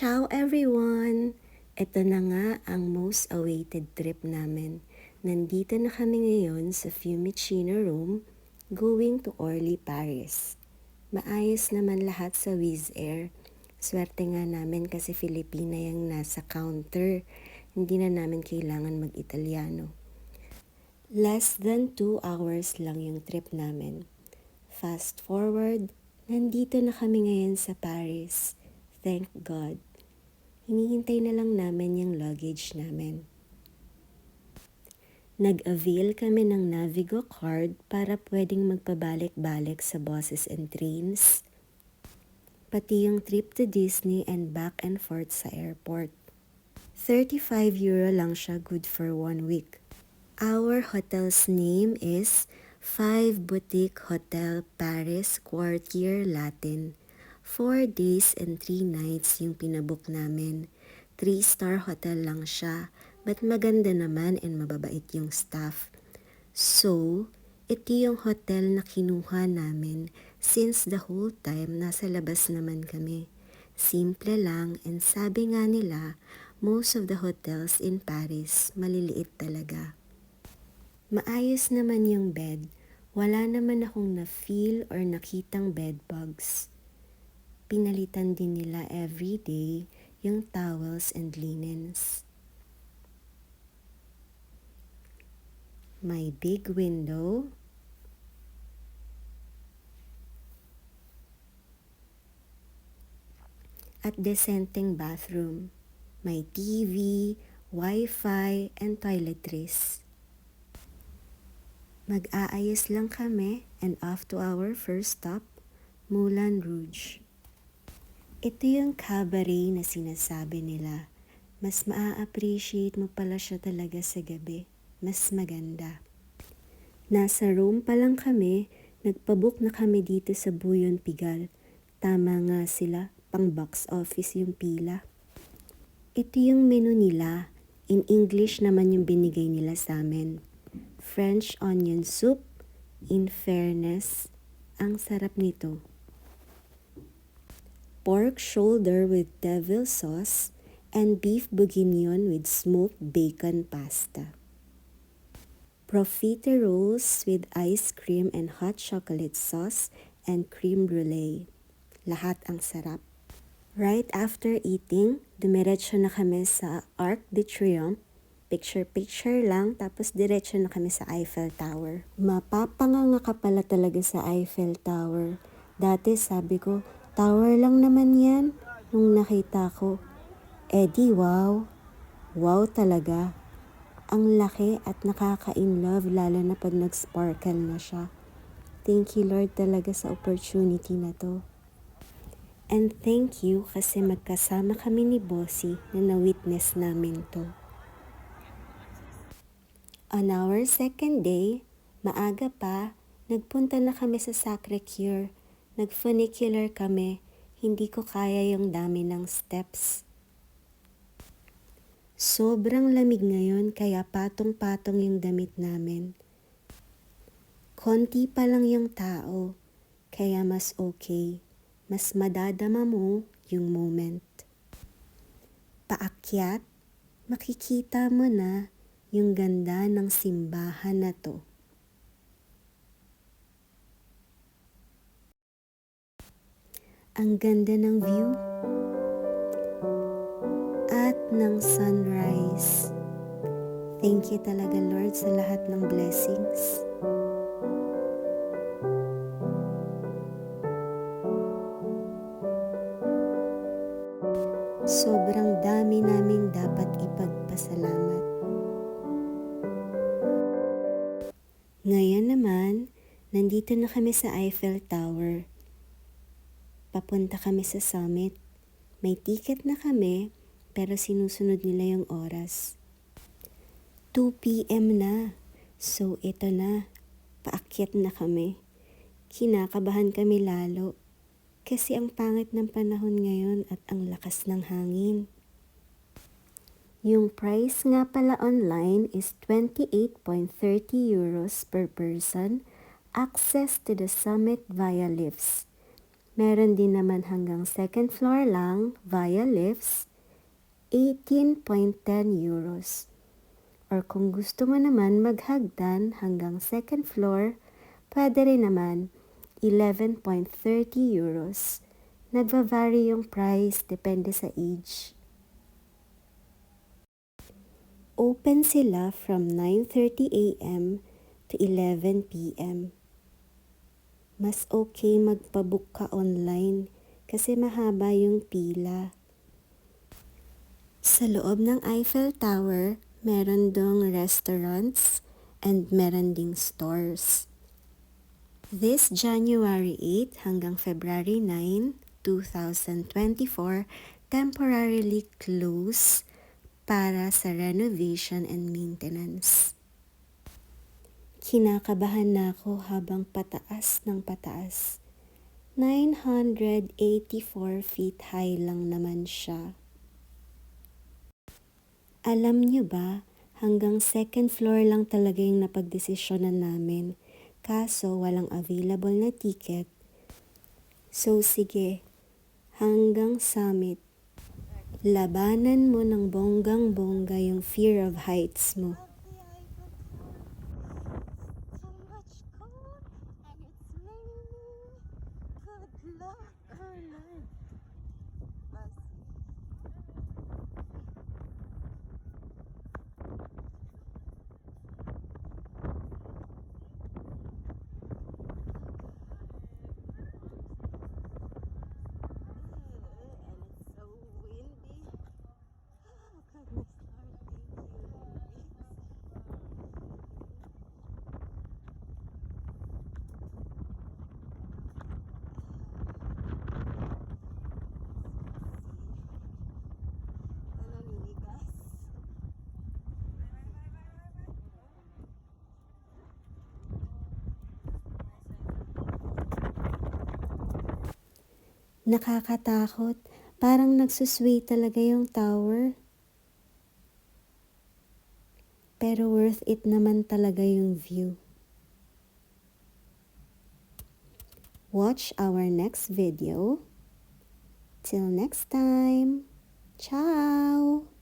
Ciao everyone! Ito na nga ang most awaited trip namin. Nandito na kami ngayon sa Fiumicino, Rome, going to Orly, Paris. Maayos naman lahat sa Wizz Air. Swerte nga namin kasi Filipina yung nasa counter. Hindi na namin kailangan mag-Italiano. Less than 2 hours lang yung trip namin. Fast forward, nandito na kami ngayon sa Paris. Thank God. Hinihintay na lang namin yung luggage namin. Nag-avail kami ng Navigo card para pwedeng magpabalik-balik sa buses and trains. Pati yung trip to Disney and back and forth sa airport. €35 lang siya, good for 1 week. Our hotel's name is 5 Boutique Hotel Paris Quartier Latin. 4 days and 3 nights yung pinabook namin. 3-star hotel lang siya, but maganda naman and mababait yung staff. So, ito yung hotel na kinuha namin since the whole time nasa labas naman kami. Simple lang, and sabi nga nila, most of the hotels in Paris maliliit talaga. Maayos naman yung bed. Wala naman akong na-feel or nakitang bed bugs. Pinalitan din nila everyday yung towels and linens. May big window. At decenteng bathroom. May TV, Wi-Fi, and toiletries. Mag-aayos lang kami and off to our first stop, Moulin Rouge. Ito yung cabaret na sinasabi nila. Mas maa-appreciate mo pala siya talaga sa gabi. Mas maganda. Nasa Rome pa lang kami, nagpabook na kami dito sa Buyon Pigal. Tama nga sila, pang box office yung pila. Ito yung menu nila. In English naman yung binigay nila sa amin. French onion soup. In fairness, ang sarap nito. Pork shoulder with devil sauce and beef bourguignon with smoked bacon pasta. Profiteroles with ice cream and hot chocolate sauce and creme brulee. Lahat ang sarap. Right after eating, dumiretso na kami sa Arc de Triomphe. Picture-picture lang, tapos diretso na kami sa Eiffel Tower. Mapapanganga ka pala talaga sa Eiffel Tower. Dati sabi ko, tower lang naman yan. Nung nakita ko, di wow. Wow talaga. Ang laki at nakaka-inlove lalo na pag nag-sparkle na siya. Thank you Lord talaga sa opportunity na to. And thank you kasi magkasama kami ni Bossy na na-witness namin to. On our second day, maaga pa, nagpunta na kami sa Sacré-Cœur. Nag-funicular kami, hindi ko kaya yung dami ng steps. Sobrang lamig ngayon kaya patong-patong yung damit namin. Konti pa lang yung tao, kaya mas okay. Mas madadama mo yung moment. Paakyat, makikita mo na yung ganda ng simbahan na to. Ang ganda ng view at ng sunrise. Thank you talaga Lord sa lahat ng blessings. Sobrang dami naming dapat ipagpasalamat. Ngayon naman, nandito na kami sa Eiffel Tower. Papunta kami sa summit. May ticket na kami, pero sinusunod nila yung oras. 2 p.m. na. So, ito na. Paakyat na kami. Kinakabahan kami lalo. Kasi ang pangit ng panahon ngayon at ang lakas ng hangin. Yung price nga pala online is €28.30 per person. Access to the summit via lifts. Meron din naman hanggang second floor lang via lifts, 18.10 euros. Or kung gusto mo naman maghagdan hanggang second floor, pwede rin naman 11.30 euros. Nagva-vary yung price depende sa age. Open sila from 9:30 a.m. to 11 p.m. Mas okay magpabook ka online kasi mahaba yung pila. Sa loob ng Eiffel Tower, meron dong restaurants and meron ding stores. This January 8 hanggang February 9, 2024, temporarily closed para sa renovation and maintenance. Kinakabahan na ako habang pataas ng pataas. 984 feet high lang naman siya. Alam nyo ba, hanggang second floor lang talaga yung napagdesisyonan namin. Kaso walang available na ticket. So sige, hanggang summit. Labanan mo ng bonggang-bongga yung fear of heights mo. So much cold and it's raining. Good luck, Carla. And it's so windy. Oh goodness, Lord, thank you. Naninigas. Nakakatakot. Parang nagsusway talaga yung tower. Pero worth it naman talaga yung view. Watch our next video. Till next time. Ciao!